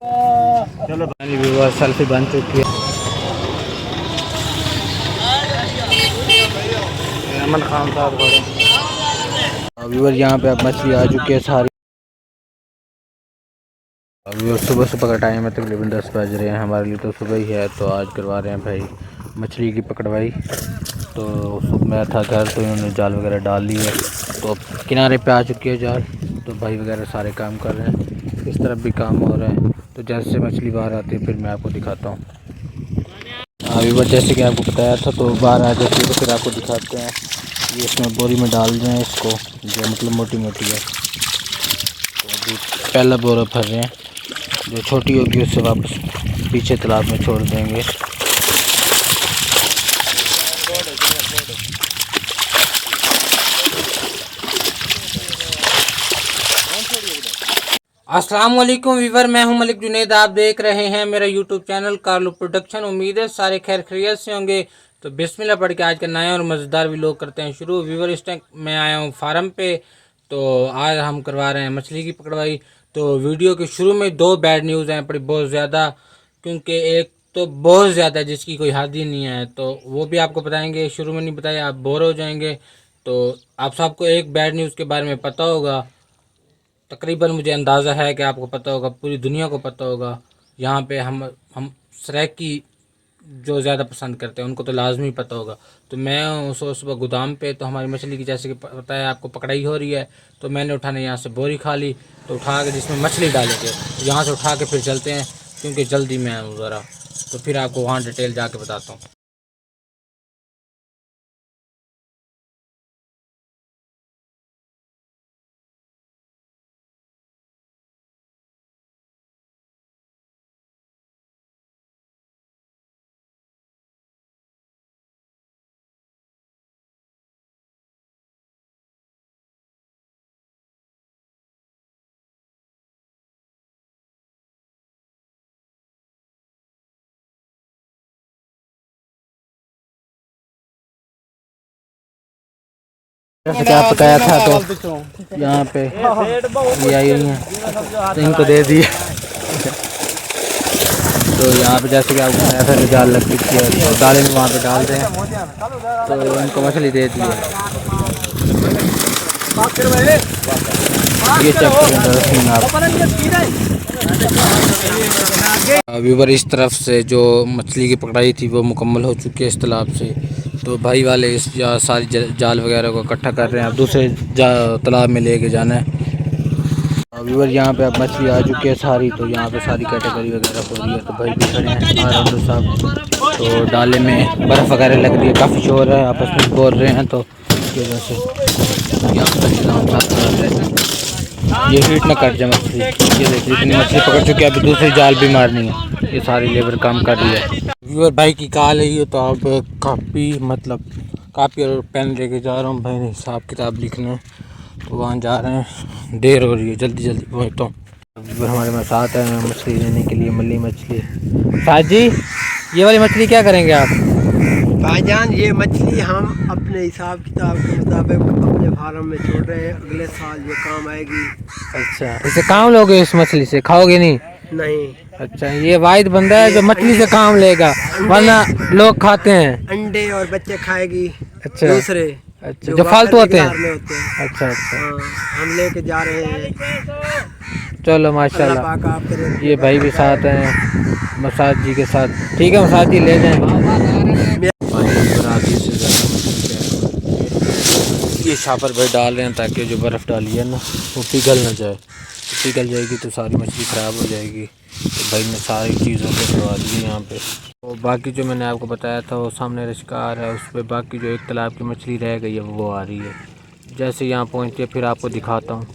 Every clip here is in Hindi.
चलो व्यूअर सेल्फी बन चुकी है। अमन खान साहब व्यूअर यहाँ पे अब मछली आ चुकी है सारी। व्यूअर सुबह सुबह का टाइम है, तकरीबन 10 बज रहे हैं, हमारे लिए तो सुबह ही है। तो आज करवा रहे हैं भाई मछली की पकड़वाई। तो सुबह मैं था घर तो इन्होंने जाल वगैरह डाल ली है, तो अब किनारे पे आ चुकी है जाल। तो भाई वगैरह सारे काम कर रहे हैं, इस तरफ भी काम हो रहा है। तो जैसे मछली बाहर आती है फिर मैं आपको दिखाता हूँ। व्यूअर जैसे कि आपको बताया था, तो बाहर आ जाती है तो फिर आपको दिखाते हैं। ये इसमें बोरी में डाल रहे हैं इसको, जो मतलब मोटी मोटी है। तो अभी पहला बोरा भर रहे हैं, जो छोटी होगी उससे वापस पीछे तालाब में छोड़ देंगे। अस्सलाम वालेकुम वीवर, मैं हूं मलिक जुनैद। आप देख रहे हैं मेरा यूट्यूब चैनल कारलू प्रोडक्शन। उम्मीद है सारे खैर खैरियत से होंगे। तो बिस्मिल्लाह पढ़ के आज का नया और मज़ेदार व्लॉग करते हैं शुरू। वीवर इस टाइम मैं आया हूं फार्म पे, तो आज हम करवा रहे हैं मछली की पकड़वाई। तो वीडियो के शुरू में 2 बैड न्यूज़ हैं, बड़ी बहुत ज़्यादा, क्योंकि एक तो बहुत ज़्यादा जिसकी कोई हद ही नहीं है, तो वो भी आपको बताएंगे। शुरू में नहीं बताया आप बोर हो जाएंगे। तो आप सबको एक बैड न्यूज़ के बारे में पता होगा, तकरीबन मुझे अंदाज़ा है कि आपको पता होगा, पूरी दुनिया को पता होगा। यहाँ पे हम सरेकी जो ज़्यादा पसंद करते हैं उनको तो लाजमी पता होगा। तो मैं हूँ सुबह गोदाम पे, तो हमारी मछली की जैसे कि पता है आपको पकड़ाई हो रही है। तो मैंने उठाने यहाँ से बोरी खा ली, तो उठा के जिसमें मछली डालेंगे, तो यहाँ से उठा के फिर चलते हैं, क्योंकि जल्दी में हूँ ज़रा। तो फिर आपको वहाँ डिटेल जाके बताता हूँ। जैसे कि आप बताया था, तो यहाँ पे ये आई हुई हैं, तो इनको दे दिए। तो यहाँ पे जैसे कि आपको बताया था कि जाल लग चुकी है, तो डाले में वहाँ पे डाल दें, तो इनको मछली दे दी है। ये चेक करें आप। व्यूवर इस तरफ से जो मछली की पकड़ाई थी वो मुकम्मल हो चुकी है इस तालाब से। तो भाई वाले इस सारी जाल वगैरह को इकट्ठा कर रहे हैं, अब दूसरे तालाब में लेके जाना है। व्यूवर यहाँ पे अब मछली आ चुकी है सारी, तो यहाँ पे सारी कैटेगरी वगैरह हो रही है। तो भाई भी खड़े हैं आराम साहब, तो डाले में बर्फ़ वगैरह लग रही है, काफ़ी शोर है, आपस में बोल रहे हैं। तो इसकी वजह से ये हीट ना कर जाए मछली। ये देखिए इतनी मछली पकड़ चुकी है, अभी दूसरी जाल भी मारनी है। ये सारी लेबर काम कर रही है। व्यूवर भाई की कॉल है ये, तो आप कापी और पेन लेके जा रहा हूँ भाई ने हिसाब किताब लिखने। तो वहाँ जा रहे हैं, देर हो रही है, जल्दी जल्दी पहुँचता हूँ। व्यूवर हमारे में साथ है मछली लेने के लिए, मल्ली मछली। साथ जी ये वाली मछली क्या करेंगे आप? भाईजान ये मछली हम अपने हिसाब किताब के मुताबिक अपने फार्म में छोड़ रहे हैं, अगले साल ये काम आएगी। अच्छा, इसे काम लोगे? इस मछली से खाओगे नहीं? नहीं। अच्छा, ये वाहिद बंदा है जो मछली से काम लेगा, वरना लोग खाते हैं। अंडे और बच्चे खाएगी। अच्छा दूसरे अच्छा, जो फालतू होते हैं। अच्छा अच्छा, हम लेके जा रहे हैं। चलो माशाल्लाह। ये भाई भी साथ हैं मसाज जी के साथ। ठीक है मसाज जी, ले जाएं। ये शापर भाई डाल रहे हैं ताकि जो बर्फ़ डाली है ना वो पिघल ना जाए। पिघल जाएगी तो सारी मछली ख़राब हो जाएगी। तो भाई ने सारी चीज़ों को करवा दी यहाँ पे। तो बाकी जो मैंने आपको बताया था वो सामने रिश्कार है, उस पर बाकी जो एक तालाब की मछली रह गई है वो आ रही है। जैसे यहाँ पहुँचती है फिर आपको दिखाता हूँ।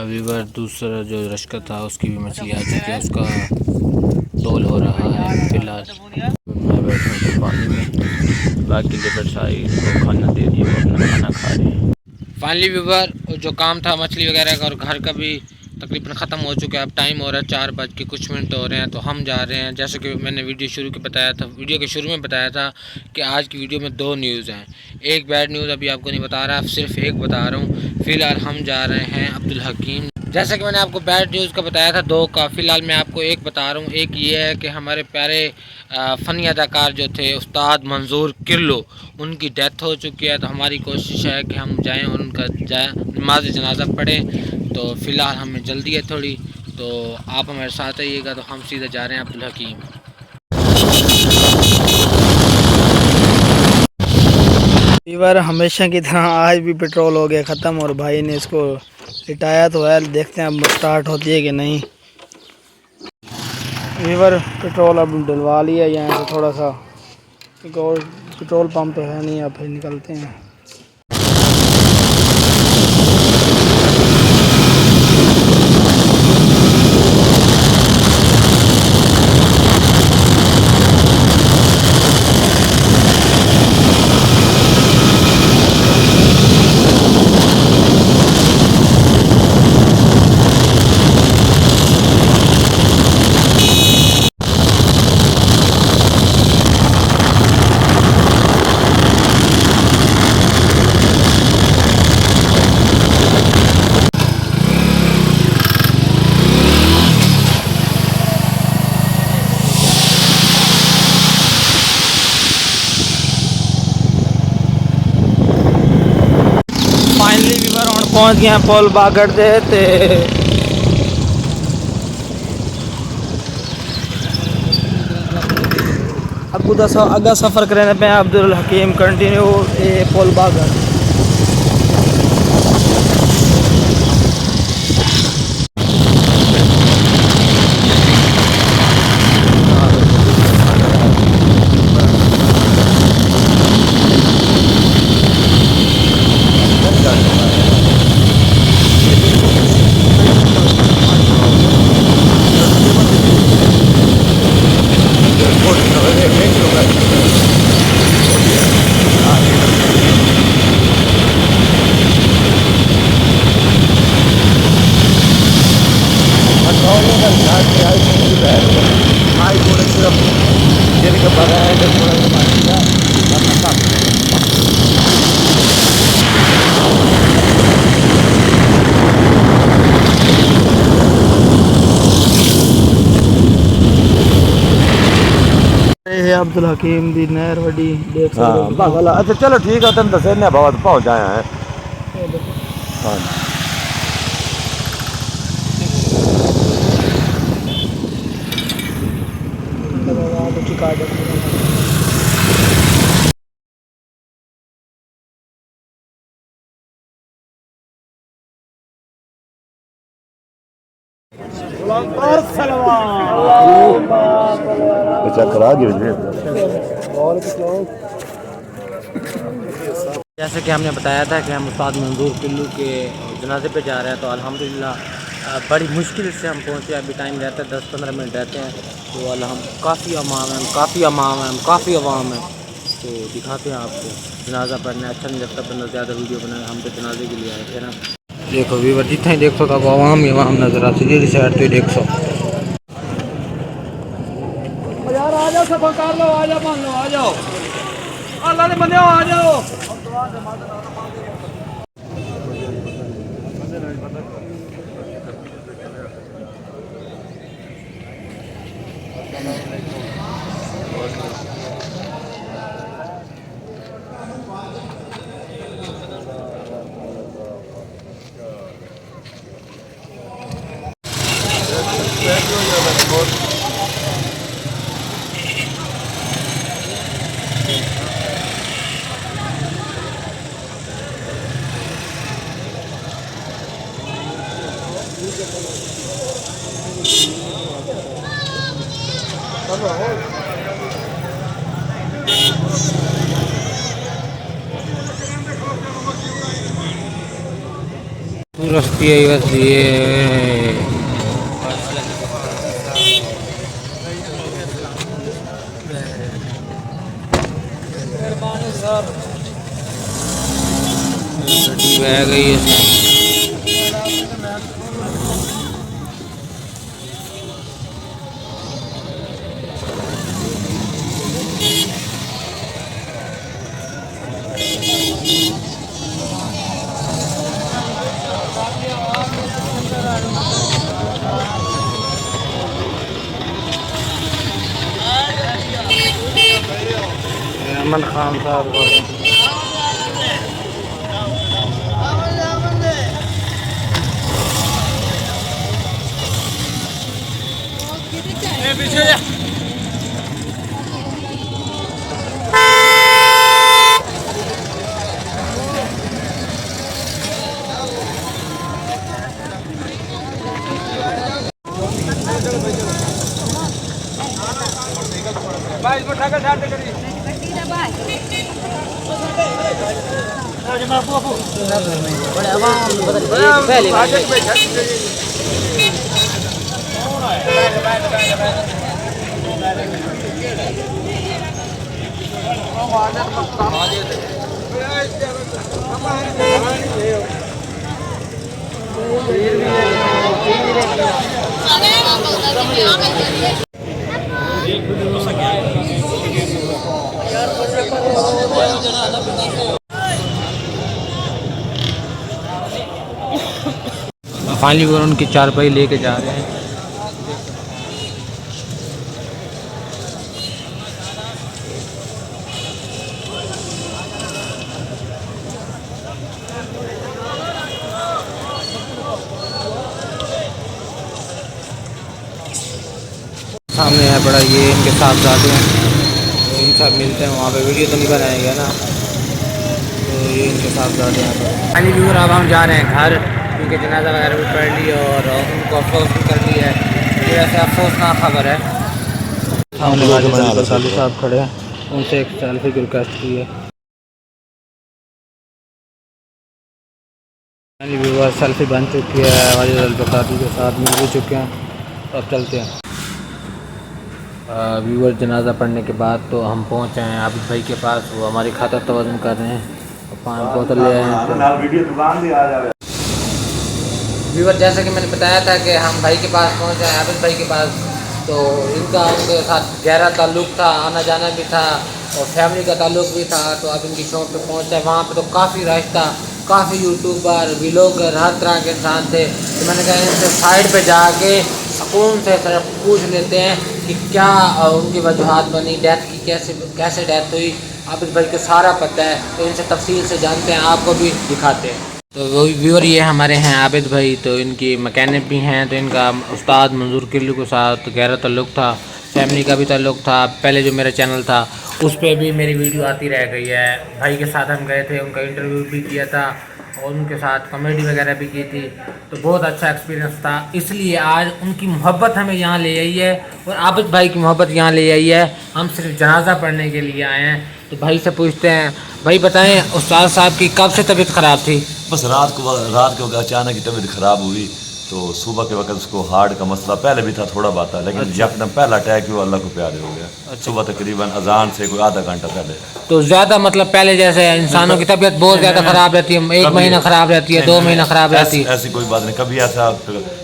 व्यूवर दूसरा जो रश्का था उसकी भी मछली आ चुकी है, उसका तोल हो रहा है फिलहाल। मैं बैठा हूँ पानी में, बाकी लेबर सारी को खाना दे दिया, वो अपना खाना खा रहे हैं। फाइनली व्यूवर जो काम था मछली वगैरह का और घर का भी तकरीबन ख़त्म हो चुका है। अब टाइम हो रहा है 4:00 हो रहे हैं। तो हम जा रहे हैं, जैसे कि मैंने वीडियो के शुरू में बताया था कि आज की वीडियो में 2 न्यूज़ हैं। एक बैड न्यूज़ अभी आपको नहीं बता रहा, सिर्फ एक बता रहा हूँ। फ़िलहाल हम जा रहे हैं अब्दुल हकीम। जैसे कि मैंने आपको बैड न्यूज़ का बताया था 2 का, फ़िलहाल मैं आपको एक बता रहा हूँ। एक ये है कि हमारे प्यारे फ़नी अदाकार जो थे उस्ताद मंजूर किरलो, उनकी डेथ हो चुकी है। तो हमारी कोशिश है कि हम जाएं और उनका नमाज जनाजा पढ़ें। तो फ़िलहाल हमें जल्दी है थोड़ी, तो आप हमारे साथ आइएगा। तो हम सीधा जा रहे हैं अब्दुल हकीम। वीवर हमेशा की तरह आज भी पेट्रोल हो गया ख़त्म और भाई ने इसको लिटाया तो है। देखते हैं अब स्टार्ट होती है कि नहीं। वीवर पेट्रोल अब डलवा लिया यहाँ से थोड़ा सा, एक और पेट्रोल पंप तो है नहीं। अब फिर निकलते हैं। फाइनली वीवर हम पहुँच गए हैं पुल बागड़ दे ते अग्गा सफ़र करने पे अब्दुल हकीम कंटिन्यू ये पुल बागड़। अब्दुल हकीम दी नहर वड्डी देख सकते हो। अच्छा चलो ठीक है, तुम दसे ने बहुत पहुंच आए हैं। हाँ अच्छा करा गिर जैसे कि हमने बताया था कि हम उस्ताद मंजूर किल्लू के जनाजे पे जा रहे हैं। तो अल्हम्दुलिल्लाह बड़ी मुश्किल से हम पहुँचे। अभी टाइम रहता है 10-15 मिनट रहते हैं। तो काफ़ी अवाम है। तो दिखाते हैं आपको जनाजा पढ़ना अच्छा नहीं लगता, बंदा ज़्यादा वीडियो बनाए। हम तो जनाजे के लिए आए थे ना। देखो वीवर जितना ही देख सो तब आवाम ही आवाम नज़र आती है। साइड तो देख सो यार आ जाओ, सफर कर लो, आ जाओ, मान लो, आ जाओ, अल्लाह ने बंदे आ जाओ। रस्ती है बस ये गई है। अहमद खान साहब को। फाइनली वो उनकी चारपाई लेके जा रहे हैं। सामने है बड़ा, ये इनके साथ जाते हैं, तो इन साथ मिलते हैं वहाँ पे। वीडियो तो नहीं बनाएंगे ना, तो ये इनके साथ जाते हैं। फाइनली व्यूअर अब हम जा रहे हैं घर, क्योंकि जनाजा वगैरह भी पढ़ लिया और उनको अफसोस भी कर लिया है। ये वैसे अफसोसनाक खबर है। सामने वाजिद साहब खड़े हैं, उनसे एक सेल्फी की रिक्वेस्ट की है। फाइनली व्यूअर सेल्फी बन चुकी है, वाजिद अल-बगदादी के साथ मिल भी चुके हैं। तो अब चलते हैं। व्यूअर जनाजा पढ़ने के बाद तो हम पहुँचे हैं आबिद भाई के पास। वो हमारी खाता तवज़ुन कर रहे हैं और 5 बोतल ले आए हैं। व्यूअर जैसा कि मैंने बताया था कि हम भाई के पास पहुँचे हैं, आबिद भाई के पास। तो इनका उनके साथ गहरा ताल्लुक़ था, आना जाना भी था और फैमिली का ताल्लुक़ भी था। तो अब इनकी शॉप पे पहुँचा है, वहाँ पे तो काफ़ी रश था, काफ़ी यूट्यूबर व्लॉगर हर तरह के इंसान थे। तो मैंने कहा इनसे साइड पे जाके सुकून से सिर्फ पूछ लेते हैं कि क्या उनकी वजूहात बनी, डेथ की कैसे डेथ हुई। आबिद भाई को सारा पता है, तो इनसे तफसील से जानते हैं, आपको भी दिखाते हैं। तो वो व्यूअर ये हमारे हैं आबिद भाई, तो इनकी मैकेनिक भी हैं। तो इनका उस्ताद मंजूर किल्लू के साथ गहरा ताल्लुक़ था, फैमिली का भी ताल्लुक़ था। पहले जो मेरा चैनल था उस पर भी मेरी वीडियो आती रह गई है। भाई के साथ हम गए थे, उनका इंटरव्यू भी किया था और उनके साथ कॉमेडी वगैरह भी की थी। तो बहुत अच्छा एक्सपीरियंस था, इसलिए आज उनकी मोहब्बत हमें यहाँ ले आई है और आबिद भाई की मोहब्बत यहाँ ले आई है। हम सिर्फ जनाजा पढ़ने के लिए आए हैं। तो भाई से पूछते हैं, भाई बताएं उस्ताद साहब की कब से तबीयत ख़राब थी? बस रात को अचानक ही तबीयत ख़राब हुई, तो सुबह के वक्त उसको हार्ट का मसला पहले भी था थोड़ा बहुत था, लेकिन यकदम पहला अटैक हुआ, अल्लाह को प्यारे हो गया। सुबह तकरीबन अजान से कोई आधा घंटा पहले। तो ज़्यादा मतलब पहले जैसे इंसानों की तबीयत बहुत ज़्यादा ख़राब रहती है, 1 महीना ख़राब रहती है, 2 महीना ख़राब रहती है, ऐसी कोई बात नहीं, कभी ऐसा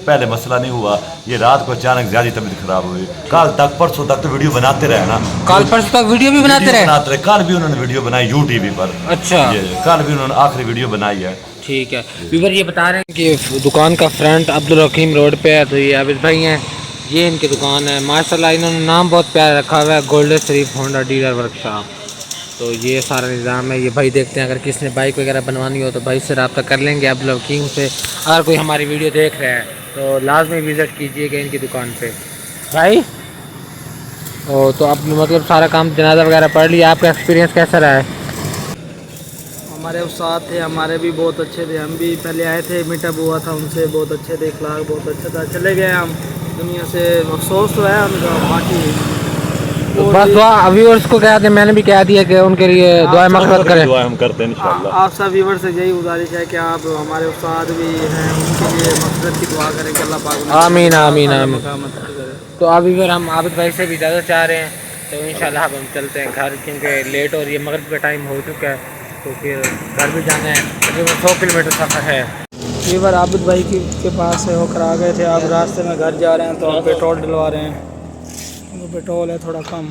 पहले मसला नहीं हुआ। ये रात को अचानक ज़्यादा तबीयत ख़राब हुई। कल तक परसों तक तो वीडियो बनाते रहे ना, कल परसों तक वीडियो भी बनाते रहे। कल भी उन्होंने वीडियो बनाई यूट्यूब पर। अच्छा, कल भी उन्होंने आखिरी वीडियो बनाई है। ठीक है। व्यूअर ये बता रहे हैं कि दुकान का फ्रंट अब्दुल हकीम रोड पे है। तो ये आबिद भाई हैं, ये इनकी दुकान है। माशाल्लाह इन्होंने नाम बहुत प्यारा रखा हुआ है, गोल्डन शरीफ होंडा डीलर वर्कशॉप। तो ये सारा निज़ाम है। ये भाई देखते हैं, अगर किसी ने बाइक वगैरह बनवानी हो तो भाई से रब्ता कर लेंगे अब्दुल हकीम से। अगर कोई हमारी वीडियो देख रहा है तो लाजमी विज़िट कीजिएगा इनकी दुकान पे भाई। तो आप मतलब सारा काम जनाजा वगैरह पढ़ लिया, आपका एक्सपीरियंस कैसा रहा है? हमारे उस्ताद थे, हमारे भी बहुत अच्छे थे। हम भी पहले आए थे, मीटअप हुआ था उनसे, बहुत अच्छे थे, इखलाक बहुत अच्छा था। चले गए हम दुनिया से, अफसोस तो है उनका। बाकी तो बस दुआ व्यूअर्स को कह दें, मैंने भी कह दिया कि उनके लिए दुआ मग़फ़िरत करें। दुआ हम करते हैं इंशाअल्लाह। आप सब व्यूअर से यही गुजारिश है कि आप हमारे उस्ताद भी हैं, उनके लिए मग़फ़िरत की दुआ करें कि अल्लाह पाक आमीन आमीन आमीन। तो अभी व्यूअर हम आबिद भाई से भी इजाज़त चाह रहे हैं, तो इंशाल्लाह अब हम चलते हैं घर, क्योंकि लेट और ये मगरिब का टाइम हो चुका है। तो फिर घर भी जाना है, तकरीबन 100 किलोमीटर सफ़र है। व्यूअर आबिद भाई के पास से होकर आ गए थे, अब रास्ते में घर जा रहे हैं, तो हम पेट्रोल डलवा रहे हैं। पेट्रोल है थोड़ा कम।